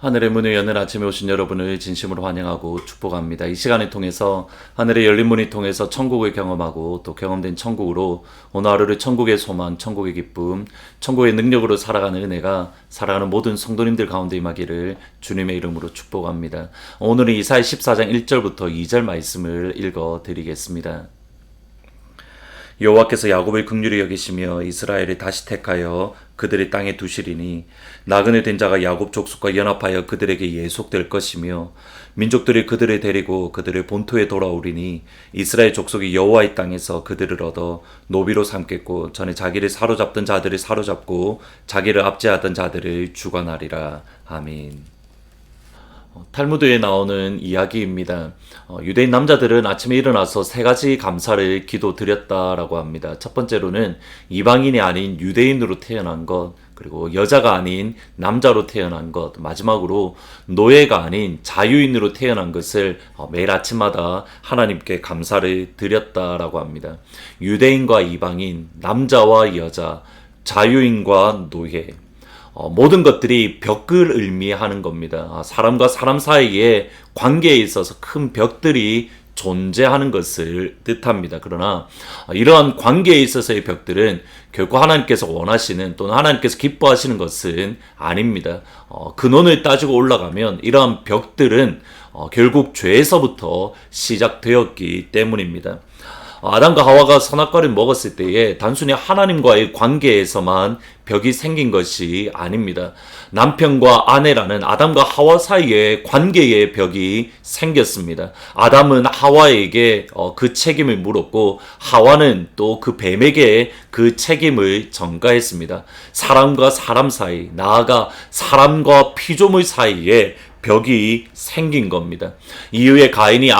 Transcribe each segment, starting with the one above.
하늘의 문을 여는 아침에 오신 여러분을 진심으로 환영하고 축복합니다. 이 시간을 통해서 하늘의 열린 문을 통해서 천국을 경험하고 또 경험된 천국으로 오늘 하루를 천국의 소망, 천국의 기쁨, 천국의 능력으로 살아가는 은혜가 살아가는 모든 성도님들 가운데 임하기를 주님의 이름으로 축복합니다. 오늘은 이사야 14장 1절부터 2절 말씀을 읽어드리겠습니다. 여호와께서 야곱을 긍휼히 여기시며 이스라엘을 다시 택하여 그들의 땅에 두시리니 나그네 된 자가 야곱 족속과 연합하여 그들에게 예속될 것이며 민족들이 그들을 데리고 그들의 본토에 돌아오리니 이스라엘 족속이 여호와의 땅에서 그들을 얻어 노비로 삼겠고 전에 자기를 사로잡던 자들을 사로잡고 자기를 압제하던 자들을 주관하리라. 아멘. 탈무드에 나오는 이야기입니다. 유대인 남자들은 아침에 일어나서 세 가지 감사를 기도드렸다라고 합니다. 첫 번째로는 이방인이 아닌 유대인으로 태어난 것, 그리고 여자가 아닌 남자로 태어난 것, 마지막으로 노예가 아닌 자유인으로 태어난 것을 매일 아침마다 하나님께 감사를 드렸다라고 합니다. 유대인과 이방인, 남자와 여자, 자유인과 노예, 모든 것들이 벽을 의미하는 겁니다. 사람과 사람 사이의 관계에 있어서 큰 벽들이 존재하는 것을 뜻합니다. 그러나 이러한 관계에 있어서의 벽들은 결코 하나님께서 원하시는 또는 하나님께서 기뻐하시는 것은 아닙니다. 근원을 따지고 올라가면 이러한 벽들은 결국 죄에서부터 시작되었기 때문입니다. 아담과 하와가 선악과를 먹었을 때에 단순히 하나님과의 관계에서만 벽이 생긴 것이 아닙니다. 남편과 아내라는 아담과 하와 사이의 관계의 벽이 생겼습니다. 아담은 하와에게 그 책임을 물었고 하와는 또 그 뱀에게 그 책임을 전가했습니다. 사람과 사람 사이, 나아가 사람과 피조물 사이에 벽이 생긴 겁니다. 이후에 가인이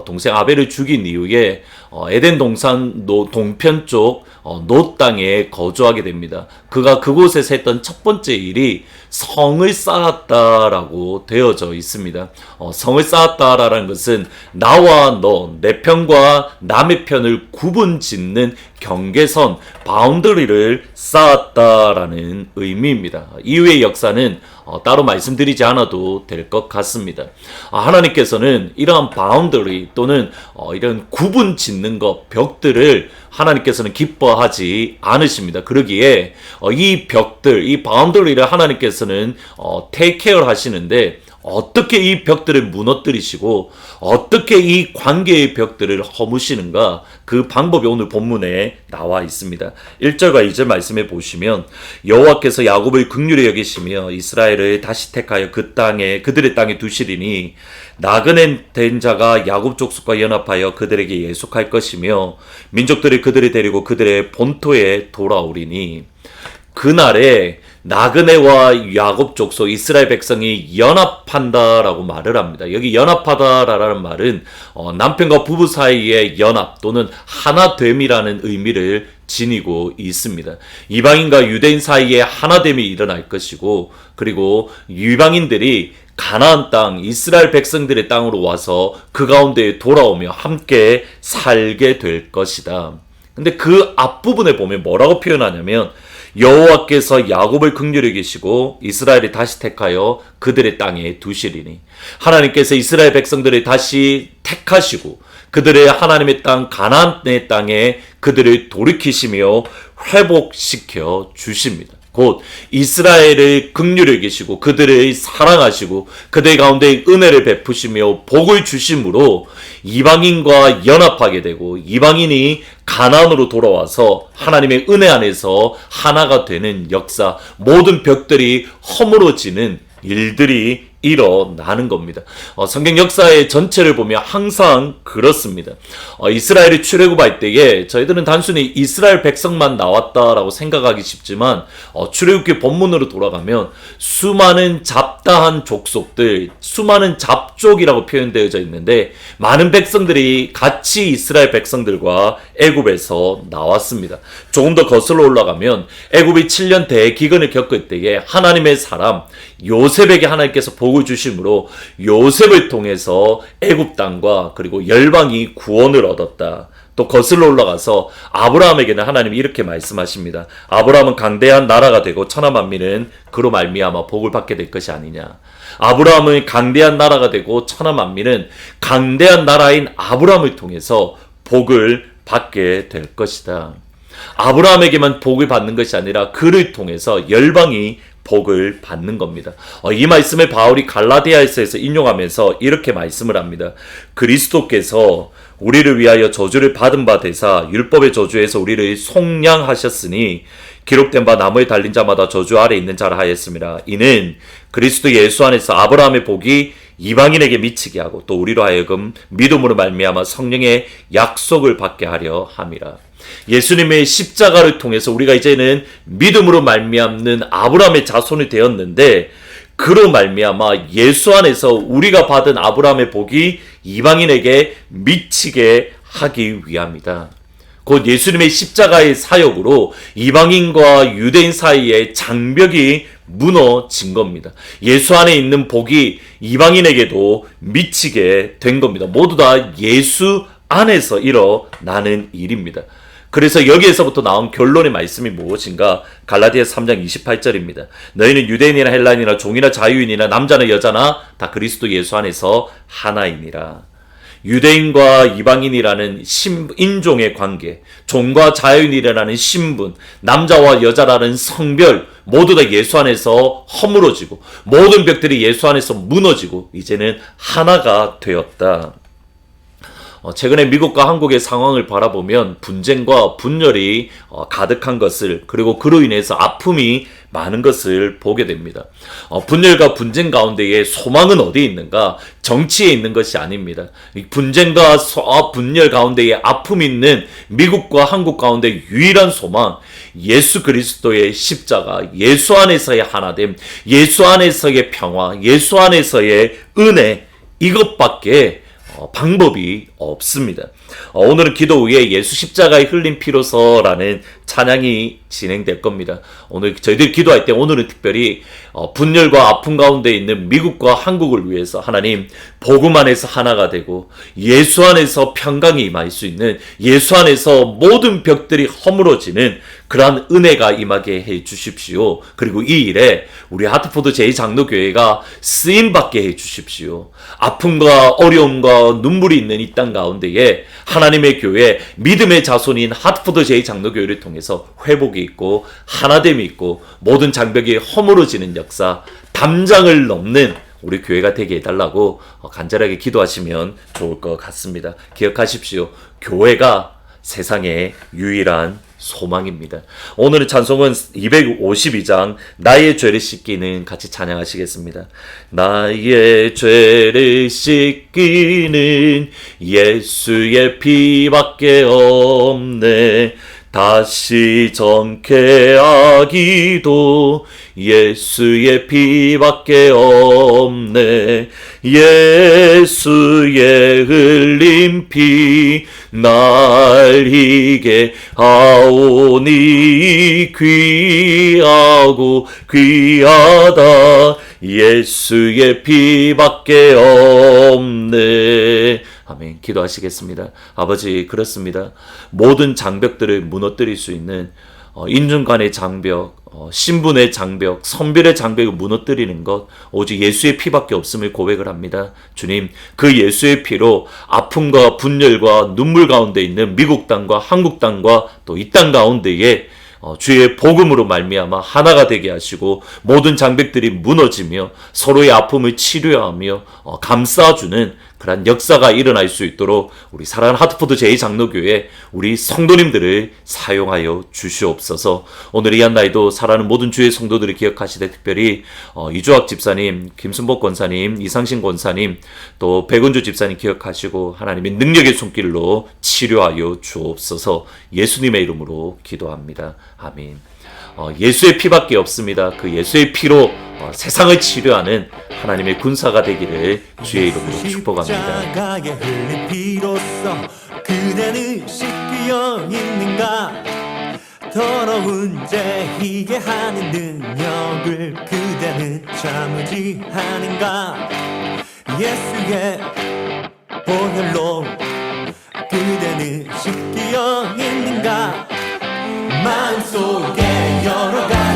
동생 아벨을 죽인 이후에 에덴 동산 동편 쪽 노 땅에 거주하게 됩니다. 그가 그곳에서 했던 첫 번째 일이 성을 쌓았다라고 되어져 있습니다. 성을 쌓았다라는 것은 나와 너, 내 편과 남의 편을 구분 짓는 경계선, 바운더리를 쌓았다라는 의미입니다. 이후의 역사는 따로 말씀드리지 않아도 될 것 같습니다. 하나님께서는 이러한 바운더리 또는 이런 구분 짓는 것, 벽들을 하나님께서는 기뻐하지 않으십니다. 그러기에 이 벽들, 이 바운더리를 하나님께서는 테이크 케어 하시는데 어떻게 이 벽들을 무너뜨리시고 어떻게 이 관계의 벽들을 허무시는가, 그 방법이 오늘 본문에 나와 있습니다. 1절과 2절 말씀해 보시면 여호와께서 야곱을 긍휼히 여기시며 이스라엘을 다시 택하여 그들의 땅에 두시리니 나그네 된 자가 야곱 족속과 연합하여 그들에게 예속할 것이며 민족들이 그들을 데리고 그들의 본토에 돌아오리니, 그날에 나그네와 야곱 족속 이스라엘 백성이 연합한다라고 말을 합니다. 여기 연합하다라는 말은 남편과 부부 사이의 연합 또는 하나됨이라는 의미를 지니고 있습니다. 이방인과 유대인 사이에 하나됨이 일어날 것이고, 그리고 이방인들이 가나안 땅, 이스라엘 백성들의 땅으로 와서 그 가운데에 돌아오며 함께 살게 될 것이다. 근데 그 앞부분에 보면 뭐라고 표현하냐면 여호와께서 야곱을 긍휼히 여기시고 이스라엘이 다시 택하여 그들의 땅에 두시리니, 하나님께서 이스라엘 백성들을 다시 택하시고 그들의 하나님의 땅 가나안의 땅에 그들을 돌이키시며 회복시켜 주십니다. 곧 이스라엘을 긍휼히 여기시고 그들을 사랑하시고 그들 가운데 은혜를 베푸시며 복을 주심으로 이방인과 연합하게 되고 이방인이 가나안으로 돌아와서 하나님의 은혜 안에서 하나가 되는 역사, 모든 벽들이 허물어지는 일들이 일어나는 겁니다. 성경 역사의 전체를 보면 항상 그렇습니다. 이스라엘이 출애굽할 때에 저희들은 단순히 이스라엘 백성만 나왔다라고 생각하기 쉽지만 출애굽기 본문으로 돌아가면 수많은 잡다한 족속들, 수많은 잡족이라고 표현되어져 있는데 많은 백성들이 같이 이스라엘 백성들과 애굽에서 나왔습니다. 조금 더 거슬러 올라가면 애굽이 7년 대기근을 겪을 때에 하나님의 사람 요셉에게 하나님께서 복을 주심으로 요셉을 통해서 애굽 땅과 그리고 열방이 구원을 얻었다. 또 거슬러 올라가서 아브라함에게는 하나님이 이렇게 말씀하십니다. 아브라함은 강대한 나라가 되고 천하 만민은 그로 말미암아 복을 받게 될 것이 아니냐. 아브라함은 강대한 나라가 되고 천하 만민은 강대한 나라인 아브라함을 통해서 복을 받게 될 것이다. 아브라함에게만 복을 받는 것이 아니라 그를 통해서 열방이 복을 받는 겁니다. 이 말씀을 바울이 갈라디아서에서 인용하면서 이렇게 말씀을 합니다. 그리스도께서 우리를 위하여 저주를 받은 바 되사 율법의 저주에서 우리를 속량하셨으니 기록된 바 나무에 달린 자마다 저주 아래 있는 자라 하였습니다. 이는 그리스도 예수 안에서 아브라함의 복이 이방인에게 미치게 하고 또 우리로 하여금 믿음으로 말미암아 성령의 약속을 받게 하려 함이라. 예수님의 십자가를 통해서 우리가 이제는 믿음으로 말미암는 아브라함의 자손이 되었는데 그로 말미암아 예수 안에서 우리가 받은 아브라함의 복이 이방인에게 미치게 하기 위함이다. 곧 예수님의 십자가의 사역으로 이방인과 유대인 사이의 장벽이 무너진 겁니다. 예수 안에 있는 복이 이방인에게도 미치게 된 겁니다. 모두 다 예수 안에서 일어나는 일입니다. 그래서 여기에서부터 나온 결론의 말씀이 무엇인가? 갈라디아서 3장 28절입니다. 너희는 유대인이나 헬라인이나 종이나 자유인이나 남자나 여자나 다 그리스도 예수 안에서 하나이니라. 유대인과 이방인이라는 인종의 관계, 종과 자유인이라는 신분, 남자와 여자라는 성별 모두 다 예수 안에서 허물어지고 모든 벽들이 예수 안에서 무너지고 이제는 하나가 되었다. 최근에 미국과 한국의 상황을 바라보면 분쟁과 분열이 가득한 것을, 그리고 그로 인해서 아픔이 많은 것을 보게 됩니다. 분열과 분쟁 가운데에 소망은 어디에 있는가? 정치에 있는 것이 아닙니다. 분쟁과 분열 가운데에 아픔이 있는 미국과 한국 가운데 유일한 소망, 예수 그리스도의 십자가, 예수 안에서의 하나됨, 예수 안에서의 평화, 예수 안에서의 은혜, 이것밖에 방법이 없습니다. 오늘은 기도 후에 예수 십자가의 흘린 피로서라는 찬양이 진행될 겁니다. 오늘 저희들이 기도할 때 오늘은 특별히 분열과 아픔 가운데 있는 미국과 한국을 위해서 하나님 복음 안에서 하나가 되고 예수 안에서 평강이 임할 수 있는, 예수 안에서 모든 벽들이 허물어지는 그러한 은혜가 임하게 해 주십시오. 그리고 이 일에 우리 하트포드 제2장로교회가 쓰임받게 해 주십시오. 아픔과 어려움과 눈물이 있는 이 땅 가운데에 하나님의 교회, 믿음의 자손인 하트포드 제2장로교회를 통해서 회복이 있고 하나됨이 있고 모든 장벽이 허물어지는 역사, 담장을 넘는 우리 교회가 되게 해달라고 간절하게 기도하시면 좋을 것 같습니다. 기억하십시오. 교회가 세상의 유일한 소망입니다. 오늘의 찬송은 252장 나의 죄를 씻기는 같이 찬양하시겠습니다. 나의 죄를 씻기는 예수의 피밖에 없네. 다시 정케하기도 예수의 피밖에 없네. 예수의 흘린 피 날 희게 하오니 귀하고 귀하다. 예수의 피밖에 없네. 아멘. 기도하시겠습니다. 아버지, 그렇습니다. 모든 장벽들을 무너뜨릴 수 있는 인중 간의 장벽, 신분의 장벽, 선별의 장벽을 무너뜨리는 것 오직 예수의 피밖에 없음을 고백을 합니다. 주님, 그 예수의 피로 아픔과 분열과 눈물 가운데 있는 미국 땅과 한국 땅과 또 이 땅 가운데에 주의 복음으로 말미암아 하나가 되게 하시고 모든 장벽들이 무너지며 서로의 아픔을 치료하며 감싸주는 그러한 역사가 일어날 수 있도록 우리 사랑하는 하트포드 제2장로교회 우리 성도님들을 사용하여 주시옵소서. 오늘 이 한나에도 사랑하는 모든 주의 성도들을 기억하시되 특별히 이주학 집사님, 김순복 권사님, 이상신 권사님, 또 백은주 집사님 기억하시고 하나님의 능력의 손길로 치료하여 주옵소서. 예수님의 이름으로 기도합니다. 아멘. 예수의 피밖에 없습니다. 그 예수의 피로 세상을 치료하는 하나님의 군사가 되기를 주의 이름으로 축복합니다. 십자가에 흘린 피로써 그대는 씻겨 있는가? 더러운 죄 희게 하는 능력을 그대는 참으지 하는가? 예수의 보혈로 그 그대는 씻기어 있는가 마음속에 여러 가지